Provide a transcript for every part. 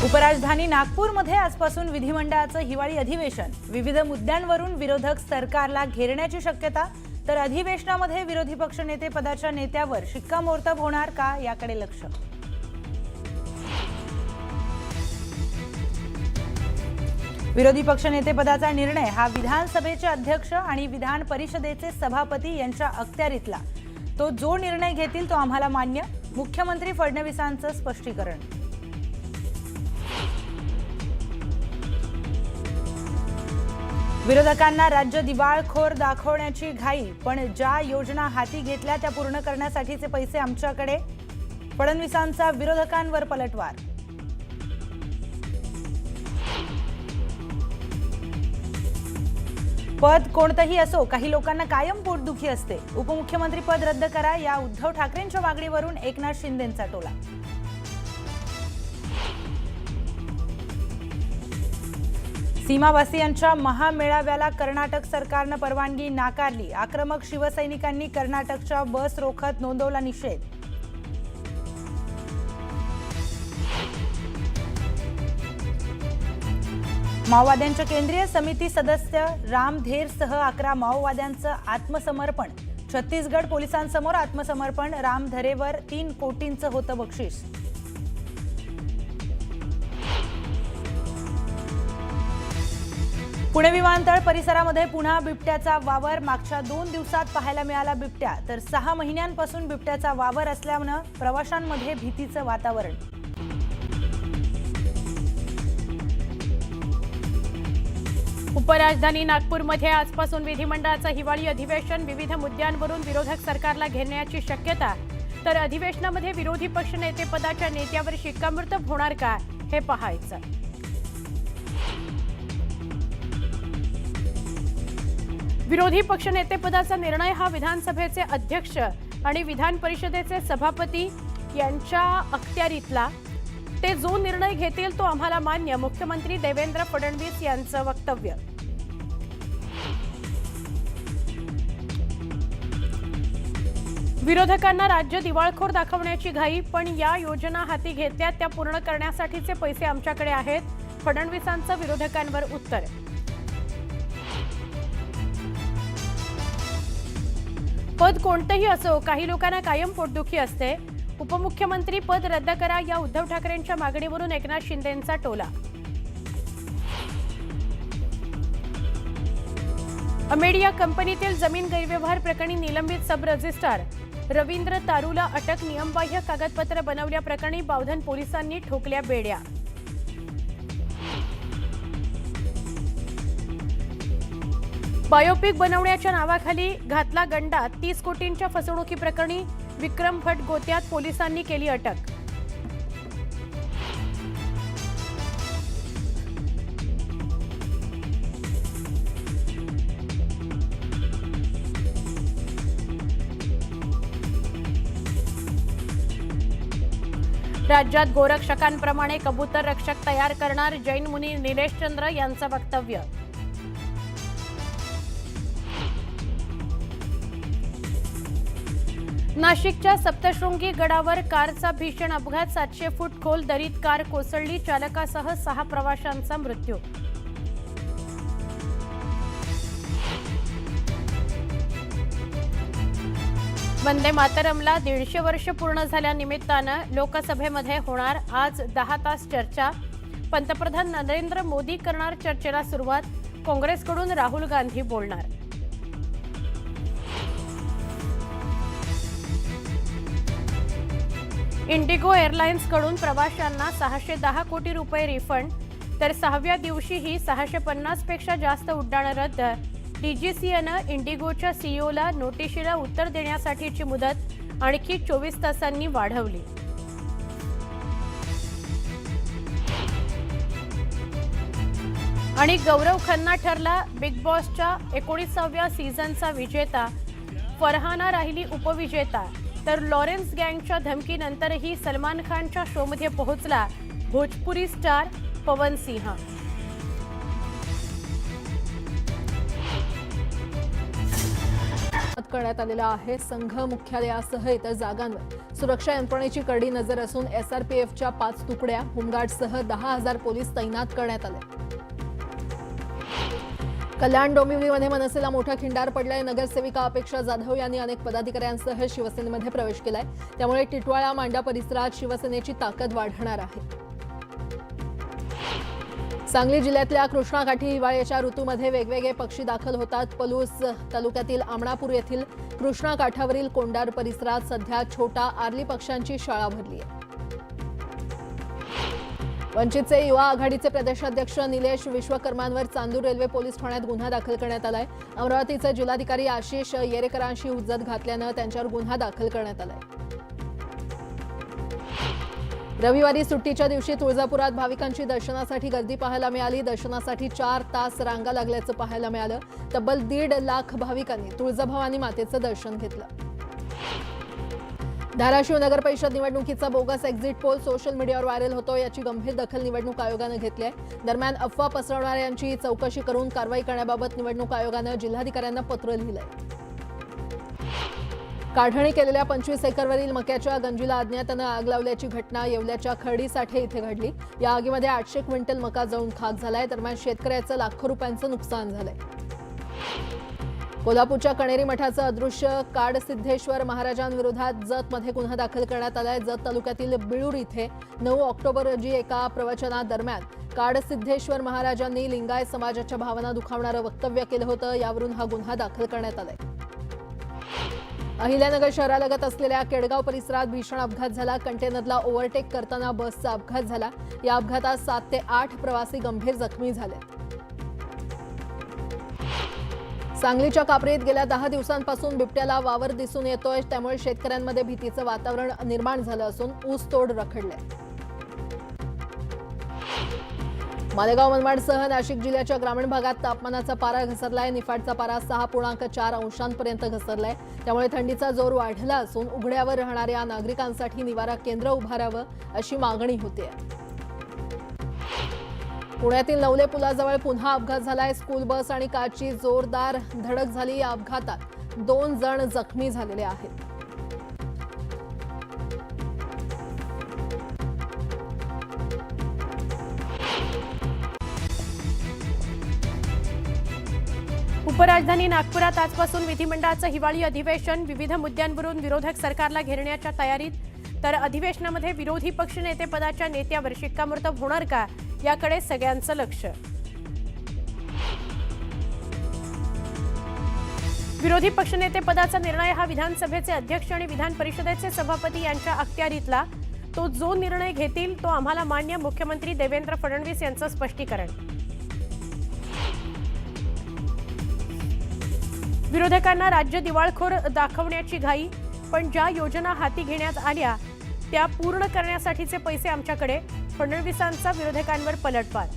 उपराजधानी नागपूरमध्ये आजपासून विधिमंडळाचं हिवाळी अधिवेशन। विविध मुद्द्यांवरून विरोधक सरकारला घेरण्याची शक्यता, तर अधिवेशनामध्ये विरोधी पक्षनेते पदाच्या नेत्यावर शिक्कामोर्तब होणार का याकडे लक्ष। विरोधी पक्षनेते पदाचा निर्णय हा विधानसभेचे अध्यक्ष आणि विधान परिषदेचे सभापती यांच्या अखत्यारीतला। तो जो निर्णय घेतील तो आम्हाला मान्य, मुख्यमंत्री फडणवीसांचं स्पष्टीकरण। विरोधकांना राज्य दिवाळखोर दाखवण्याची घाई, पण ज्या योजना हाती घेतल्या त्या पूर्ण करण्यासाठीचे पैसे आमच्याकडे। फडणवीसांचा विरोधकांवर पलटवार। पद कोणतंही असो, काही लोकांना कायम पोटदुखी असते। उपमुख्यमंत्री पद रद्द करा या उद्धव ठाकरेंच्या मागणीवरून एकनाथ शिंदेंचा टोला। सीमावासियांच्या महामेळाव्याला कर्नाटक सरकारनं परवानगी नाकारली। आक्रमक शिवसैनिकांनी कर्नाटकच्या बस रोखत नोंदवला निषेध। माओवाद्यांच्या केंद्रीय समिती सदस्य राम धेरसह 11 माओवाद्यांचं आत्मसमर्पण। छत्तीसगड पोलिसांसमोर आत्मसमर्पण। राम धरेवर 3 कोटींचं होतं बक्षीस। पुणे विमानतळ परिसरामध्ये पुन्हा बिबट्याचा वावर। मागच्या 2 दिवसात पाहायला मिळाला बिबट्या, तर 6 महिन्यांपासून बिबट्याचा वावर असल्यानं प्रवाशांमध्ये भीतीचं वातावरण। उपराजधानी नागपूरमध्ये आजपासून विधिमंडळाचं हिवाळी अधिवेशन। विविध मुद्द्यांवरून विरोधक सरकारला घेरण्याची शक्यता, तर अधिवेशनामध्ये विरोधी पक्षनेते पदाच्या नेत्यावर शिक्कामोर्तब होणार का हे पाहायचं। विरोधी पक्षनेतेपदाचा निर्णय हा विधानसभेचे अध्यक्ष आणि विधान परिषदेचे सभापती यांच्या अखत्यारीतला। ते जो निर्णय घेतील तो आम्हाला मान्य, मुख्यमंत्री देवेंद्र फडणवीस यांचं वक्तव्य। विरोधकांना राज्य दिवाळखोर दाखवण्याची घाई, पण या योजना हाती घेतल्या त्या पूर्ण करण्यासाठीचे पैसे आमच्याकडे आहेत। फडणवीसांचं विरोधकांवर उत्तर। पद कोणतंही असो, काही लोकांना कायम पोटदुखी असते। उपमुख्यमंत्री पद रद्द करा या उद्धव ठाकरेंच्या मागणीवरून एकनाथ शिंदेंचा टोला। अमेडिया कंपनीतील जमीन गैरव्यवहार प्रकरणी निलंबित सब रजिस्ट्रार रवींद्र तारूला अटक। नियमबाह्य कागदपत्र बनवल्याप्रकरणी बावधन पोलिसांनी ठोकल्या बेड्या। बायोपिक बनवण्याच्या नावाखाली घातला गंडा। 30 कोटींच्या फसवणुकीप्रकरणी विक्रम भट गोत्यात, पोलिसांनी केली अटक। राज्यात गोरक्षकांप्रमाणे कबूतर रक्षक तयार करणार, जैन मुनी निलेश चंद्र यांचं वक्तव्य। नाशिकच्या सप्तशृंगी गडावर कारचा भीषण अपघात। 700 फूट खोल दरीत कार कोसळली। चालकासह 6 प्रवाशांचा मृत्यू। वंदे मातरमला 150 वर्ष पूर्ण झाल्यानिमित्तानं लोकसभेमध्ये होणार आज 10 तास चर्चा। पंतप्रधान नरेंद्र मोदी करणार चर्चेला सुरुवात। काँग्रेसकडून राहुल गांधी बोलणार। इंडिगो एअरलाइन्सकडून प्रवाशांना 610 कोटी रुपये रिफंड, तर 6व्या दिवशीही 650 पेक्षा जास्त उड्डाणं रद्द। डीजीसीएनं इंडिगोच्या सीईओला नोटिशीला उत्तर देण्यासाठीची मुदत आणखी 24 तासांनी वाढवली। आणि गौरव खन्ना ठरला बिग बॉसच्या 19व्या सीझनचा विजेता। फरहाना राहिली उपविजेता, तर लॉरेन्स गँगच्या धमकीनंतरही सलमान खानच्या शोमध्ये पोहोचला भोजपुरी स्टार पवन सिंह। करण्यात आलेला आहे। संघ मुख्यालयासह इतर जागांवर सुरक्षा यंत्रणेची करडी नजर असून SRPFच्या 5 तुकड्या, होमगार्डसह 10,000 पोलीस तैनात करण्यात आले. कल्याण डोंबिवलीमध्ये मनसेला मोठा खिंडार पडलाय. नगरसेविका अपेक्षा जाधव यांनी अनेक पदाधिकाऱ्यांसह शिवसेनेमध्ये प्रवेश केलाय. त्यामुळे टिटवाळा मांडा परिसरात शिवसेनेची ताकद वाढणार आहे. सांगली जिल्ह्यातल्या कृष्णाकाठी हिवाळ्याच्या ऋतूमध्ये वेगवेगळे पक्षी दाखल होतात. पलूस तालुक्यातील आमणापूर येथील कृष्णाकाठावरील कोंडार परिसरात सध्या छोटा आर्ली पक्ष्यांची शाळा भरली आहे. वंचितचे युवा आघाडीचे प्रदेशाध्यक्ष निलेश विश्वकर्मांवर चांदूर रेल्वे पोलीस ठाण्यात गुन्हा दाखल करण्यात आलाय. अमरावतीचे जिल्हाधिकारी आशिष येरेकरांशी हुज्जत घातल्यानं त्यांच्यावर गुन्हा दाखल करण्यात आलाय. रविवारी सुट्टीच्या दिवशी तुळजापुरात भाविकांची दर्शनासाठी गर्दी पाहायला मिळाली. दर्शनासाठी 4 तास रांगा लागल्याचं पाहायला मिळालं. तब्बल 1.5 लाख भाविकांनी तुळजाभवानी मातेचं दर्शन घेतलं. धाराशिव नगर परिषद निवडणुकीचा बोगस एक्झिट पोल सोशल मीडियावर व्हायरल होतो. याची गंभीर दखल निवडणूक आयोगानं घेतली आहे. दरम्यान अफवा पसरवणाऱ्यांची चौकशी करून कारवाई करण्याबाबत निवडणूक आयोगानं जिल्हाधिकाऱ्यांना पत्र लिहिलंय. काढणी केलेल्या 25 एकरवरील मक्याच्या गंजीला अज्ञातानं आग लावल्याची घटना येवल्याच्या खर्डी साठे इथे घडली. या आगीमध्ये 800 क्विंटल मका जळून खाक झालाय. दरम्यान शेतकऱ्याचं लाखो रुपयांचं नुकसान झालंय. कोल्हापूरच्या कणेरी मठाचं अदृश्य काडसिद्धेश्वर महाराजांविरोधात जतमध्ये गुन्हा दाखल करण्यात आलाय. जत तालुक्यातील बिळूर इथे 9 ऑक्टोबर रोजी एका प्रवचनादरम्यान काडसिद्धेश्वर महाराजांनी लिंगायत समाजाच्या भावना दुखावणारं वक्तव्य केलं होतं. यावरून हा गुन्हा दाखल करण्यात आलाय. अहिल्यानगर शहरालगत असलेल्या केडगाव परिसरात भीषण अपघात झाला. कंटेनरला ओव्हरटेक करताना बसचा अपघात झाला. या अपघातात 7 ते 8 प्रवासी गंभीर जखमी झाले. सांगलीच्या कापरीत गेल्या 10 दिवसांपासून बिबट्याला वावर दिसून येतोय. त्यामुळे शेतकऱ्यांमध्ये भीतीचं वातावरण निर्माण झालं असून ऊसतोड रखडलंय. मालेगाव मनमाडसह नाशिक जिल्ह्याच्या ग्रामीण भागात तापमानाचा पारा घसरलाय. निफाडचा पारा 6.4 अंशांपर्यंत घसरलाय. त्यामुळे थंडीचा जोर वाढला असून उघड्यावर राहणाऱ्या नागरिकांसाठी निवारा केंद्र उभारावं अशी मागणी होते. पुण्यातील नवले पुलाजवळ पुन्हा अपघात झालाय. स्कूल बस आणि कारची जोरदार धडक झाली. या अपघातात 2 जण जखमी झालेले आहेत. उपराजधानी नागपुरात आजपासून विधिमंडळाचं हिवाळी अधिवेशन. विविध मुद्द्यांवरून विरोधक सरकारला घेरण्याच्या तयारीत. तर अधिवेशनामध्ये विरोधी पक्षनेते पदाच्या नेत्यावर शिक्कामोर्तब होणार का, याकडे सगळ्यांचं लक्ष. विरोधी पक्षनेते पदाचा निर्णय हा विधानसभेचे अध्यक्ष आणि विधान परिषदेचे सभापती यांच्या अखत्यारीतला. तो जो निर्णय घेतील तो आम्हाला मान्य. मुख्यमंत्री देवेंद्र फडणवीस यांचं स्पष्टीकरण. विरोधकांना राज्य दिवाळखोर दाखवण्याची घाई. पण ज्या योजना हाती घेण्यात आल्या त्या पूर्ण करण्यासाठीचे पैसे आमच्याकडे. फडणवीसांचा विरोधकांवर पलटवार.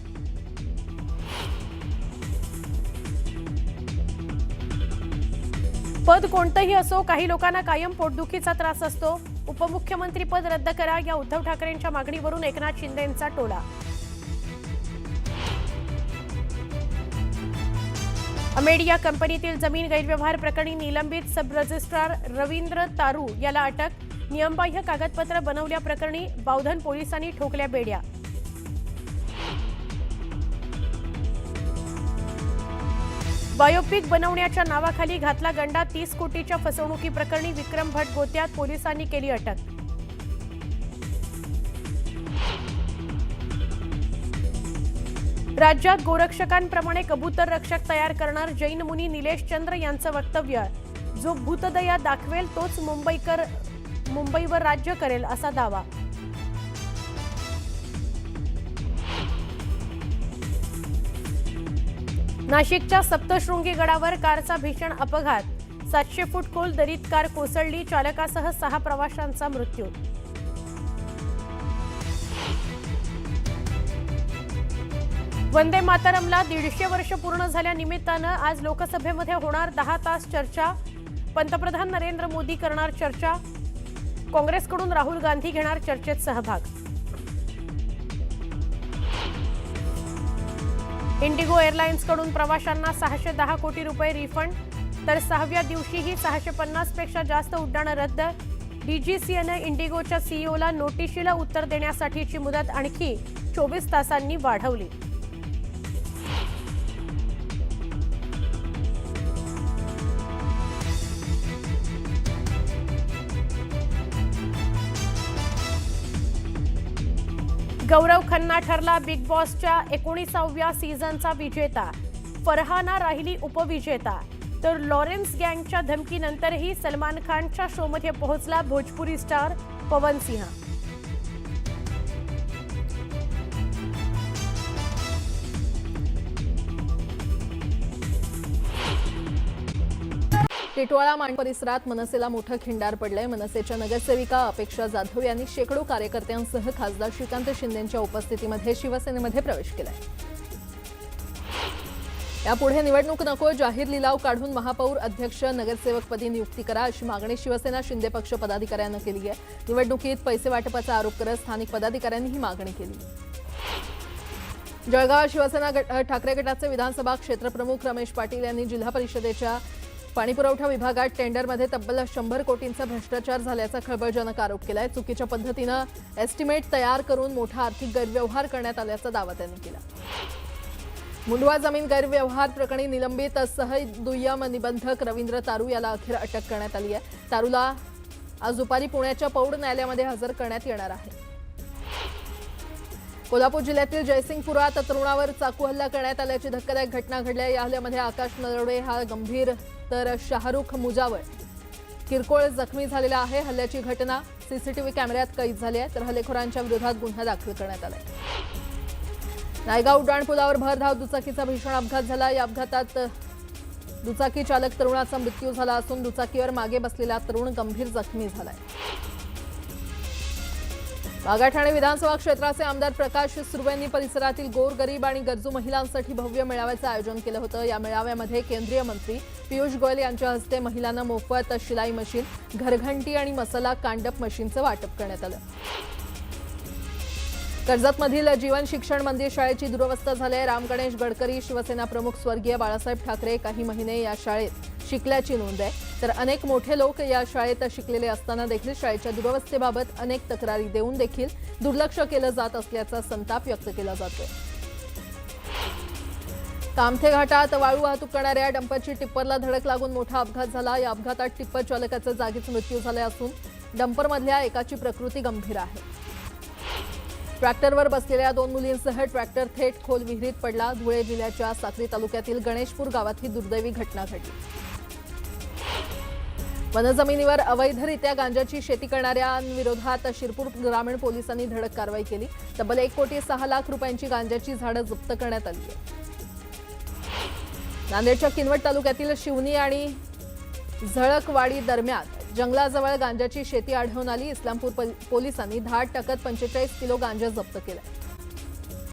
पद कोणतंही असो, काही लोकांना कायम पोटदुखीचा त्रास असतो. उपमुख्यमंत्री पद रद्द करा या उद्धव ठाकरेंच्या मागणीवरून एकनाथ शिंदेंचा टोला. अमेडिया कंपनीतील जमीन गैरव्यवहार प्रकरणी निलंबित सब रजिस्ट्रार रवींद्र तारू याला अटक. नियमबाह्य कागदपत्र बनवल्याप्रकरणी बावधन पोलिसांनी ठोकल्या बेड्या. बायोपिक बनवण्याच्या नावाखाली घातला गंडा. 30 कोटीच्या फसवणुकीप्रकरणी विक्रम भट गोत्यात. पोलिसांनी केली अटक. राज्यात गोरक्षकांप्रमाणे कबूतर रक्षक तयार करणार. जैन मुनी निलेश चंद्र यांचं वक्तव्य. जो भूतदया दाखवेल तोच मुंबईवर राज्य करेल असा दावा. नाशिकच्या सप्तशृंगी गडावर कारचा भीषण अपघात. 700 फूट खोल दरीत कार कोसळली. चालकासह 6 प्रवाशांचा मृत्यू. वंदे मातरमला 150 वर्ष पूर्ण झाल्यानिमित्तानं आज लोकसभेमध्ये होणार 10 तास चर्चा. पंतप्रधान नरेंद्र मोदी करणार चर्चा. काँग्रेसकडून राहुल गांधी घेणार चर्चेत सहभाग. इंडिगो एअरलाइन्सकडून प्रवाशांना 610 कोटी रुपये रिफंड. तर 6व्या दिवशीही 650 पेक्षा जास्त उड्डाणं रद्द. डीजीसीएनं इंडिगोच्या सीईओला नोटिशीला उत्तर देण्यासाठीची मुदत आणखी 24 तासांनी वाढवली. गौरव खन्ना ठरला बिग बॉसच्या 19व्या सीझनचा विजेता. फरहाना राहिली उपविजेता. तर लॉरेन्स गँगच्या धमकीनंतरही सलमान खानच्या शोमध्ये पोहोचला भोजपुरी स्टार पवन सिंह. टिटवाळा मांड परिसरात मनसेला मोठं खिंडार पडलंय. मनसेच्या नगरसेविका अपेक्षा जाधव यांनी शेकडो कार्यकर्त्यांसह खासदार श्रीकांत शिंदेंच्या उपस्थितीमध्ये शिवसेनेमध्ये प्रवेश केलाय. यापुढे निवडणूक नको, जाहीर लिलाव काढून महापौर अध्यक्ष नगरसेवकपदी नियुक्ती करा अशी मागणी शिवसेना शिंदे पक्ष पदाधिकाऱ्यांना केली आहे. निवडणुकीत पैसे वाटपाचा आरोप करत स्थानिक पदाधिकाऱ्यांनी ही मागणी केली. जळगाव शिवसेना ठाकरे गटाचे विधानसभा क्षेत्रप्रमुख रमेश पाटील यांनी जिल्हा परिषदेच्या पाणीपुरवठा विभागात टेंडरमध्ये तब्बल 100 कोटींचा भ्रष्टाचार झाल्याचा खळबळजनक आरोप केलाय. चुकीच्या पद्धतीनं एस्टिमेट तयार करून मोठा आर्थिक गैरव्यवहार करण्यात आल्याचा दावा त्यांनी केला. मुंडवा जमीन गैरव्यवहार प्रकरणी निलंबित दुय्यम निबंधक रवींद्र तारू याला अखेर अटक करण्यात आली आहे. तारूला आज दुपारी पुण्याच्या पौड न्यायालयामध्ये हजर करण्यात येणार आहे. कोल्हापूर जिल्ह्यातील जयसिंगपुरात तरुणावर चाकू हल्ला करण्यात आल्याची धक्कादायक घटना घडली आहे. या हल्ल्यामध्ये आकाश नरवडे हा गंभीर तर शाहरुख मुजावर किरकोळ जखमी झालेला आहे. हल्ल्याची घटना सीसीटीव्ही कॅमेऱ्यात कैद झाली आहे. तर हल्लेखोरांच्या विरोधात गुन्हा दाखल करण्यात आला आहे. नायगाव उड्डाणपुलावर भरधाव दुचाकीचा भीषण अपघात झाला. या अपघातात दुचाकी चालक तरुणाचा मृत्यू झाला असून दुचाकीवर मागे बसलेला तरुण गंभीर जखमी झालाय. वाघाठाणे विधानसभा क्षेत्राचे आमदार प्रकाश सुर्वे यांनी परिसरातील गोरगरीब आणि गरजू महिलांसाठी भव्य मेळाव्याचं आयोजन केलं होतं. या मेळाव्यामध्ये केंद्रीय मंत्री पियुष गोयल यांच्या हस्ते महिलांना मोफत शिलाई मशीन, घरघंटी आणि मसाला कांडप मशीनचं वाटप करण्यात आलं. कर्जतमधील जीवन शिक्षण मंदिर शाळेची दुरवस्था झाली आहे. राम गणेश गडकरी शिवसेना प्रमुख स्वर्गीय बाळासाहेब ठाकरे काही महिने या शाळेत शिकल्याची नोंद आहे. तर अनेक मोठे लोक या शाळेत शिकलेले असताना देखील शाळेच्या दुरवस्थेबाबत अनेक तक्रारी देऊन देखील दुर्लक्ष केलं जात असल्याचा संताप व्यक्त केला जातोय. कामथे घाटात वाळू वाहतूक करणाऱ्या डंपरची टिप्परला धडक लागून मोठा अपघात झाला. या अपघातात टिप्पर चालकाचा जागीच मृत्यू झाला असून डंपरमधल्या एकाची प्रकृती गंभीर आहे. ट्रॅक्टरवर बसलेल्या 2 मुलींसह ट्रॅक्टर थेट खोल विहिरीत पडला. धुळे जिल्ह्याच्या साक्री तालुक्यातील गणेशपूर गावात ही दुर्दैवी घटना घडली. वनजमिनीवर अवैधरित्या गांजाची शेती करणाऱ्यांविरोधात शिरपूर ग्रामीण पोलिसांनी धडक कारवाई केली. तब्बल 1,06,00,000 रुपयांची गांजाची झाडं जप्त करण्यात आली आहे. नांदेडच्या किनवट तालुक्यातील शिवनी आणि झळकवाडी दरम्यान जंगलाजवळ गांजाची शेती आढळून आली. इस्लामपूर पोलिसांनी धाड टाकत 45 किलो गांजा जप्त केला.